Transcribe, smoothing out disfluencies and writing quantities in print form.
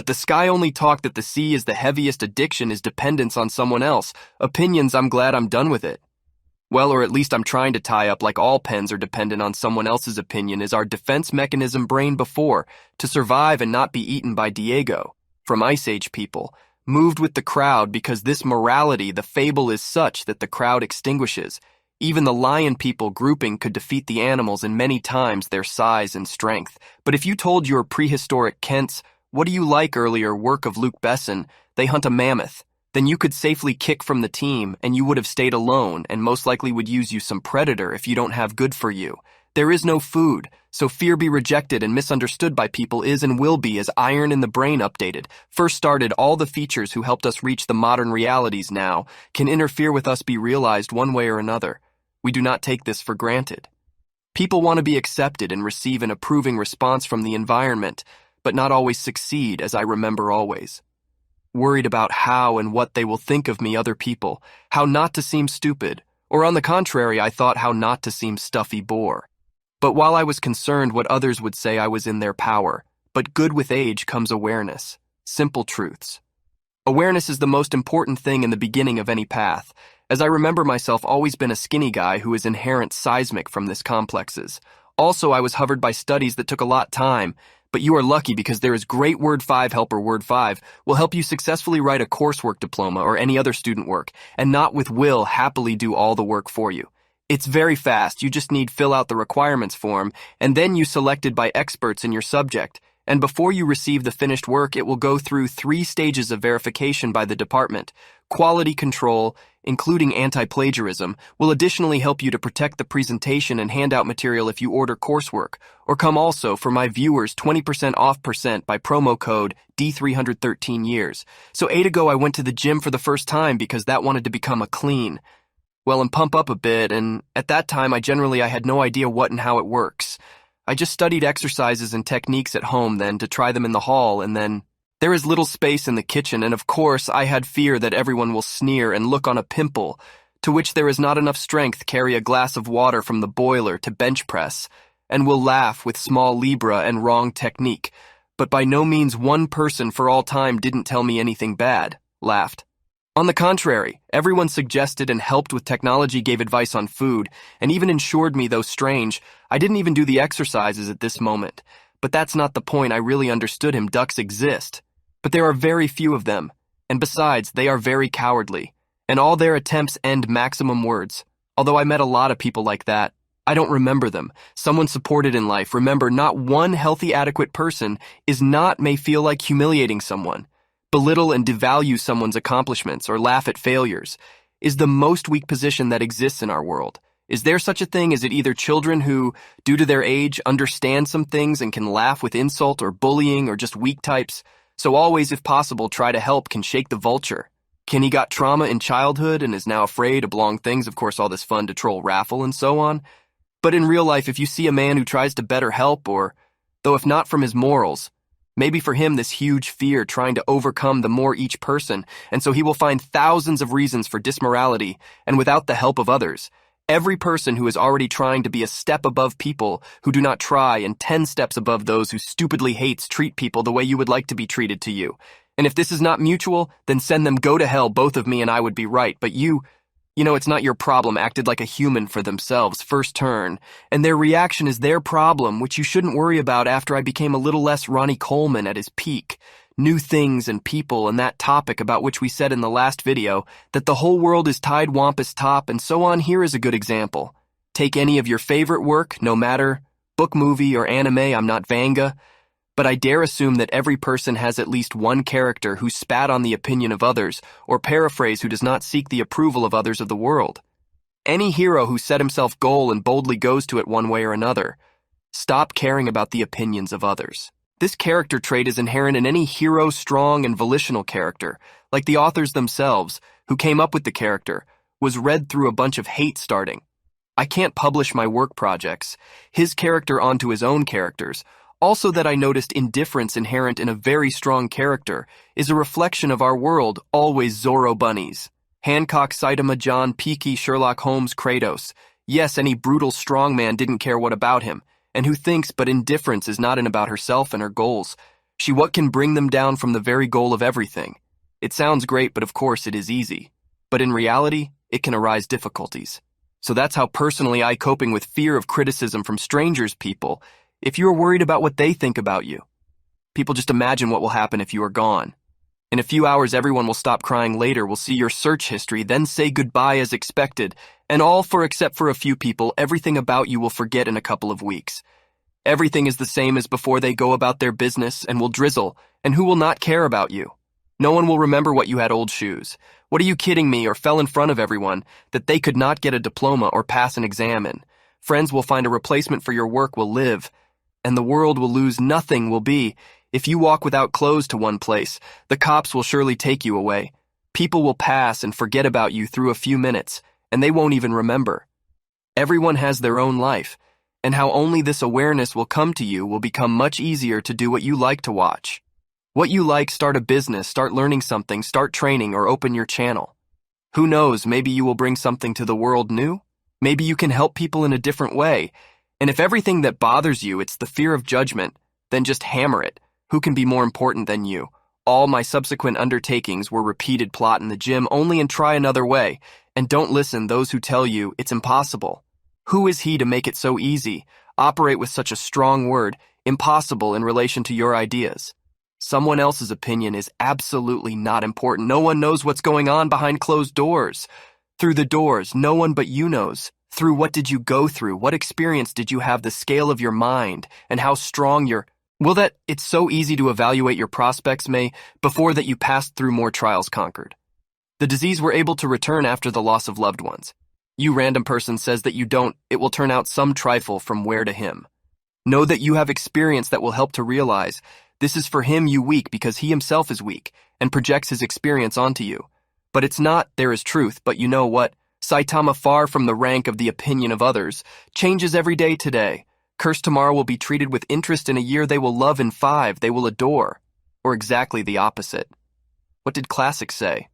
But the sky only talk that the sea is the heaviest addiction is dependence on someone else. Opinions, I'm glad I'm done with it. Well, or at least I'm trying to tie up like all pens are dependent on someone else's opinion is our defense mechanism brain before, to survive and not be eaten by Diego, from Ice Age people, moved with the crowd because this morality, the fable is such that the crowd extinguishes. Even the lion people grouping could defeat the animals in many times their size and strength. But if you told your prehistoric Kents, what do you like earlier work of Luke Besson, they hunt a mammoth, then you could safely kick from the team and you would have stayed alone and most likely would use you some predator if you don't have good for you. There is no food, so fear be rejected and misunderstood by people is and will be as iron in the brain updated. First started all the features who helped us reach the modern realities now can interfere with us be realized one way or another. We do not take this for granted. People want to be accepted and receive an approving response from the environment, but not always succeed, as I remember always. Worried about how and what they will think of me, other people, how not to seem stupid, or on the contrary, I thought how not to seem stuffy bore. But while I was concerned what others would say, I was in their power. But good with age comes awareness, simple truths. Awareness is the most important thing in the beginning of any path, as I remember myself always been a skinny guy who is inherent seismic from this complexes. Also, I was hovered by studies that took a lot time, but you are lucky because there is great Word 5 helper. Word 5 will help you successfully write a coursework diploma or any other student work, and not with will happily do all the work for you. It's very fast, you just need fill out the requirements form, and then you selected by experts in your subject, and before you receive the finished work it will go through 3 stages of verification by the department. Quality control, including anti-plagiarism, will additionally help you to protect the presentation and handout material if you order coursework, or come also for my viewers 20% off % by promo code D313 years. So 8 ago I went to the gym for the first time because that wanted to become a clean. Well, and pump up a bit, and at that time I had no idea what and how it works. I just studied exercises and techniques at home then to try them in the hall, and then there is little space in the kitchen, and of course I had fear that everyone will sneer and look on a pimple, to which there is not enough strength carry a glass of water from the boiler to bench press, and will laugh with small Libra and wrong technique, but by no means one person for all time didn't tell me anything bad, laughed. On the contrary, everyone suggested and helped with technology, gave advice on food, and even ensured me, though strange, I didn't even do the exercises at this moment. But that's not the point. I really understood him. Ducks exist. But there are very few of them, and besides, they are very cowardly, and all their attempts end maximum words. Although I met a lot of people like that, I don't remember them. Someone supported in life. Remember, not one healthy, adequate person may feel like humiliating someone, belittle and devalue someone's accomplishments, or laugh at failures, is the most weak position that exists in our world. Is there such a thing? Is it either children who, due to their age, understand some things and can laugh with insult or bullying, or just weak types? So always, if possible, try to help can shake the vulture. Kenny got trauma in childhood and is now afraid of long things, of course all this fun to troll raffle and so on. But in real life, if you see a man who tries to better help, or, though if not from his morals, maybe for him this huge fear trying to overcome the more each person, and so he will find thousands of reasons for dismorality, and without the help of others. Every person who is already trying to be a step above people who do not try, and 10 steps above those who stupidly hates treat people the way you would like to be treated to you. And if this is not mutual, then send them go to hell, both of me and I would be right, but you know it's not your problem, acted like a human for themselves, first turn, and their reaction is their problem, which you shouldn't worry about after I became a little less Ronnie Coleman at his peak. New things and people and that topic about which we said in the last video that the whole world is tied wampus top and so on. Here is a good example. Take any of your favorite work, no matter book, movie, or anime, I'm not Vanga, but I dare assume that every person has at least one character who spat on the opinion of others, or paraphrase, who does not seek the approval of others of the world. Any hero who set himself goal and boldly goes to it one way or another. Stop caring about the opinions of others. This character trait is inherent in any hero, strong and volitional character, like the authors themselves, who came up with the character, was read through a bunch of hate starting. I can't publish my work projects, his character onto his own characters. Also that I noticed indifference inherent in a very strong character is a reflection of our world, always Zorro bunnies. Hancock, Saitama, John, Peaky, Sherlock Holmes, Kratos. Yes, any brutal strongman didn't care what about him, and who thinks but indifference is not in about herself and her goals. What can bring them down from the very goal of everything. It sounds great, but of course it is easy. But in reality, it can arise difficulties. So that's how personally I coping with fear of criticism from strangers people. If you are worried about what they think about you, people just imagine what will happen if you are gone. In a few hours, everyone will stop crying later, will see your search history, then say goodbye as expected, and all for except for a few people, everything about you will forget in a couple of weeks. Everything is the same as before they go about their business and will drizzle, and who will not care about you? No one will remember what you had old shoes. What are you kidding me, or fell in front of everyone, that they could not get a diploma or pass an exam in. Friends will find a replacement for your work will live, and the world will lose nothing will be. If you walk without clothes to one place, the cops will surely take you away. People will pass and forget about you through a few minutes, and they won't even remember. Everyone has their own life, and how only this awareness will come to you will become much easier to do what you like to watch. What you like, start a business, start learning something, start training, or open your channel. Who knows, maybe you will bring something to the world new? Maybe you can help people in a different way. And if everything that bothers you, it's the fear of judgment, then just hammer it. Who can be more important than you? All my subsequent undertakings were repeated plot in the gym only and try another way. And don't listen those who tell you it's impossible. Who is he to make it so easy? Operate with such a strong word, impossible in relation to your ideas. Someone else's opinion is absolutely not important. No one knows what's going on behind closed doors. Through the doors, no one but you knows. Through what did you go through? What experience did you have? The scale of your mind and how strong your... Will that it's so easy to evaluate your prospects, May, before that you passed through more trials conquered. The disease were able to return after the loss of loved ones. You random person says that you don't, it will turn out some trifle from where to him. Know that you have experience that will help to realize this is for him you weak because he himself is weak and projects his experience onto you. But it's not there is truth, but you know what? Saitama, far from the rank of the opinion of others, changes every day today. Curse tomorrow will be treated with interest in a year they will love in 5, they will adore. Or exactly the opposite. What did classics say?